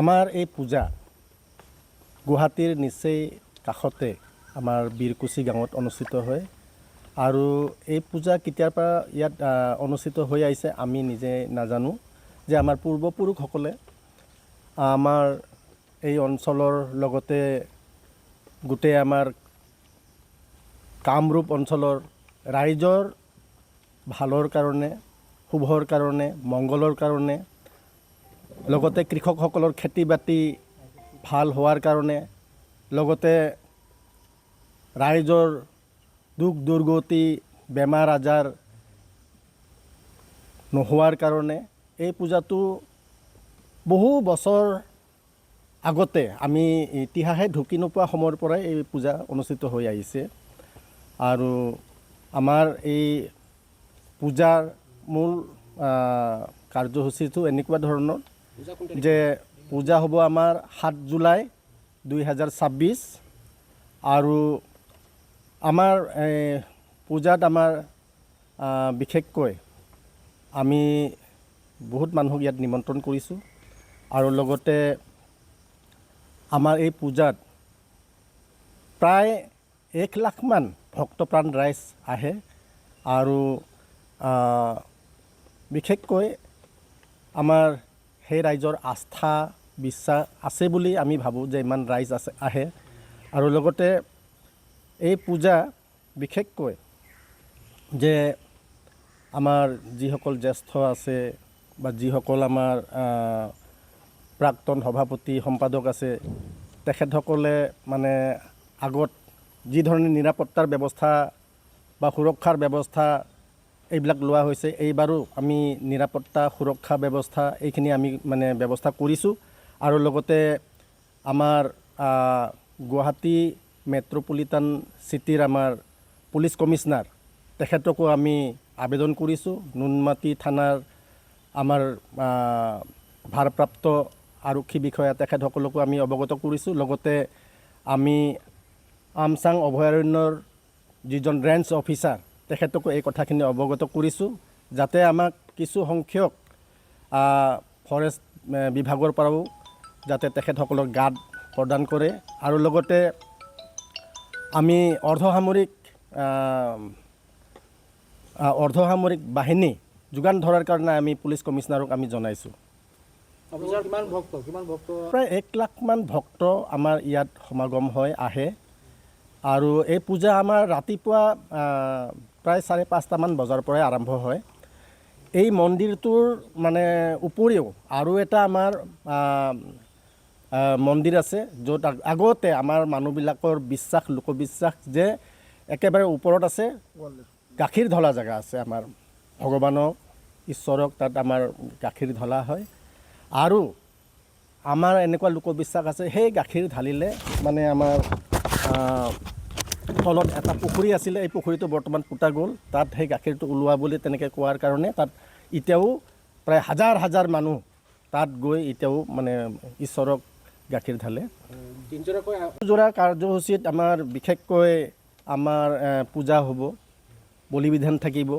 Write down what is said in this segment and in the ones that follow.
আমাৰ এই পূজা গুৱাহাটীৰ নিচেই কাষতে আমাৰ বীৰকুছি গাঁৱত অনুষ্ঠিত হয় আৰু এই পূজা কেতিয়াৰ পৰা ইয়াত অনুষ্ঠিত হৈ আহিছে আমি নিজে নাজানো যে আমাৰ পূৰ্বপুৰুষসকলে আমাৰ এই অঞ্চলৰ লগতে গোটেই আমাৰ কামৰূপ অঞ্চলৰ ৰাইজৰ ভালৰ কাৰণে শুভৰ কাৰণে মংগলৰ কাৰণে লগতে কৃষকসকলৰ খেতি বাতি ভাল হোৱাৰ কাৰণে লগতে ৰাইজৰ দুখ দুৰ্গতি বেমাৰ আজাৰ নোহোৱাৰ কাৰণে এই পূজাটো বহু বছৰ আগতে আমি ইতিহাসে ঢুকি নোপোৱা সময়ৰ পৰাই এই পূজা অনুষ্ঠিত হৈ আহিছে আৰু আমাৰ এই পূজাৰ মূল কাৰ্যসূচীটো এনেকুৱা ধৰণৰ যে পূজা হ'ব আমাৰ 7 জুলাই 2026 আৰু আমাৰ পূজাত আমাৰ বিশেষকৈ আমি বহুত মানুহক ইয়াত নিমন্ত্ৰণ কৰিছোঁ আৰু লগতে আমাৰ এই পূজাত প্ৰায় 1 লাখমান ভক্তপ্ৰাণ ৰাইজ আহে আৰু বিশেষকৈ আমাৰ সেই ৰাইজৰ আস্থা বিশ্বাস আছে বুলি আমি ভাবোঁ যে ইমান ৰাইজ আহে আৰু লগতে এই পূজা বিশেষকৈ যে আমাৰ যিসকল জ্যেষ্ঠ আছে বা যিসকল আমাৰ প্ৰাক্তন সভাপতি সম্পাদক আছে তেখেতসকলে মানে আগত যি ধৰণে নিৰাপত্তাৰ ব্যৱস্থা বা সুৰক্ষাৰ ব্যৱস্থা এইবিলাক লোৱা হৈছে এইবাৰো আমি নিৰাপত্তা সুৰক্ষা ব্যৱস্থা এইখিনি আমি মানে ব্যৱস্থা কৰিছোঁ আৰু লগতে আমাৰ গুৱাহাটী মেট্ৰপলিটান চিটিৰ আমাৰ পুলিচ কমিছনাৰ তেখেতকো আমি আবেদন কৰিছোঁ নুনমাটি থানাৰ আমাৰ ভাৰপ্ৰাপ্ত আৰক্ষী বিষয়া তেখেতসকলকো আমি অৱগত কৰিছোঁ লগতে আমি আমচাং অভয়াৰণ্যৰ যিজন ৰেঞ্জ অফিচাৰ তেখেতকো এই কথাখিনি অৱগত কৰিছোঁ যাতে আমাক কিছু সংখ্যক ফৰেষ্ট বিভাগৰ পৰাও যাতে তেখেতসকলৰ গাৰ্ড প্ৰদান কৰে আৰু লগতে আমি অৰ্ধসামৰিক বাহিনী যোগান ধৰাৰ কাৰণে আমি পুলিচ কমিছনাৰক আমি জনাইছোঁ প্ৰায় 1 লাখমান ভক্ত আমাৰ ইয়াত সমাগম হয় আহে আৰু এই পূজা আমাৰ ৰাতিপুৱা প্ৰায় 5:30মান বজাৰ পৰাই আৰম্ভ হয় এই মন্দিৰটোৰ মানে উপৰিও আৰু এটা আমাৰ মন্দিৰ আছে য'ত আগতে আমাৰ মানুহবিলাকৰ বিশ্বাস লোকবিশ্বাস যে একেবাৰে ওপৰত আছে গাখীৰ ঢলা জেগা আছে আমাৰ ভগৱানক ঈশ্বৰক তাত আমাৰ গাখীৰ ঢলা হয় আৰু আমাৰ এনেকুৱা লোকবিশ্বাস আছে সেই গাখীৰ ঢালিলে মানে আমাৰ তলত এটা পুখুৰী আছিলে এই পুখুৰীটো বৰ্তমান পুতা গ'ল তাত সেই গাখীৰটো ওলোৱা বুলি তেনেকৈ কোৱাৰ কাৰণে তাত এতিয়াও প্ৰায় হাজাৰ হাজাৰ মানুহ তাত গৈ এতিয়াও মানে ঈশ্বৰক গাখীৰ ঢালে যোৰা কাৰ্যসূচীত আমাৰ বিশেষকৈ আমাৰ পূজা হ'ব বলি বিধান থাকিব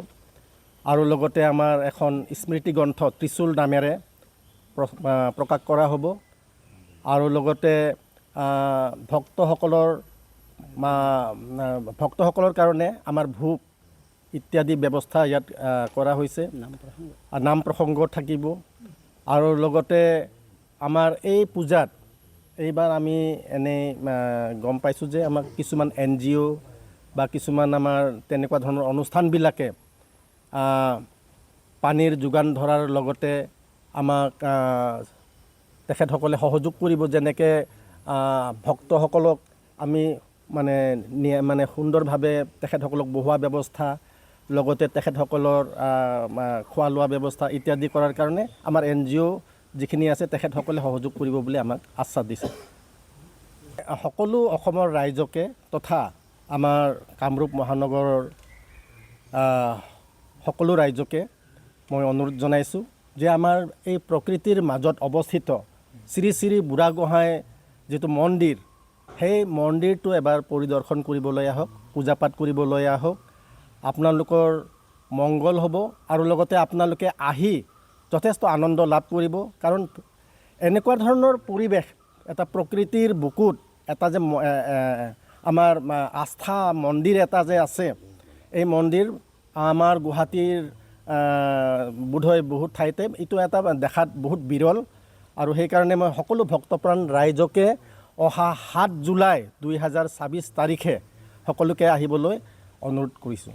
আৰু লগতে আমাৰ এখন স্মৃতি গ্ৰন্থ ত্ৰিশূল নামেৰে প্ৰকাশ কৰা হ'ব আৰু লগতে ভক্তসকলৰ কাৰণে আমাৰ ভোগ ইত্যাদি ব্যৱস্থা ইয়াত কৰা হৈছে নাম প্ৰসংগ থাকিব আৰু লগতে আমাৰ এই পূজাত এইবাৰ আমি এনেই গম পাইছোঁ যে আমাক কিছুমান NGO বা কিছুমান আমাৰ তেনেকুৱা ধৰণৰ অনুষ্ঠানবিলাকে পানীৰ যোগান ধৰাৰ লগতে আমাক তেখেতসকলে সহযোগ কৰিব যেনেকৈ ভক্তসকলক আমি মানে সুন্দৰভাৱে তেখেতসকলক বহোৱা ব্যৱস্থা লগতে তেখেতসকলৰ খোৱা লোৱা ব্যৱস্থা ইত্যাদি কৰাৰ কাৰণে আমাৰ NGO যিখিনি আছে তেখেতসকলে সহযোগ কৰিব বুলি আমাক আশ্বাস দিছে সকলো অসমৰ ৰাইজকে তথা আমাৰ কামৰূপ মহানগৰৰ সকলো ৰাইজকে মই অনুৰোধ জনাইছোঁ যে আমাৰ এই প্ৰকৃতিৰ মাজত অৱস্থিত শ্ৰী শ্ৰী বুঢ়াগোহাঁই যিটো মন্দিৰ সেই মন্দিৰটো এবাৰ পৰিদৰ্শন কৰিবলৈ আহক পূজা পাঠ কৰিবলৈ আহক আপোনালোকৰ মংগল হ'ব আৰু লগতে আপোনালোকে আহি যথেষ্ট আনন্দ লাভ কৰিব কাৰণ এনেকুৱা ধৰণৰ পৰিৱেশ এটা প্ৰকৃতিৰ বুকুত এটা যে আমাৰ আস্থা মন্দিৰ এটা যে আছে, এই মন্দিৰ আমাৰ গুৱাহাটীৰ বোধহয় বহুত ঠাইতে এইটো এটা দেখাত বহুত বিৰল। আৰু সেইকাৰণে মই সকলো ভক্তপ্ৰাণ ৰাইজকে অহা 7 জুলাই 2026 তাৰিখে সকলোকে আহিবলৈ অনুৰোধ কৰিছোঁ।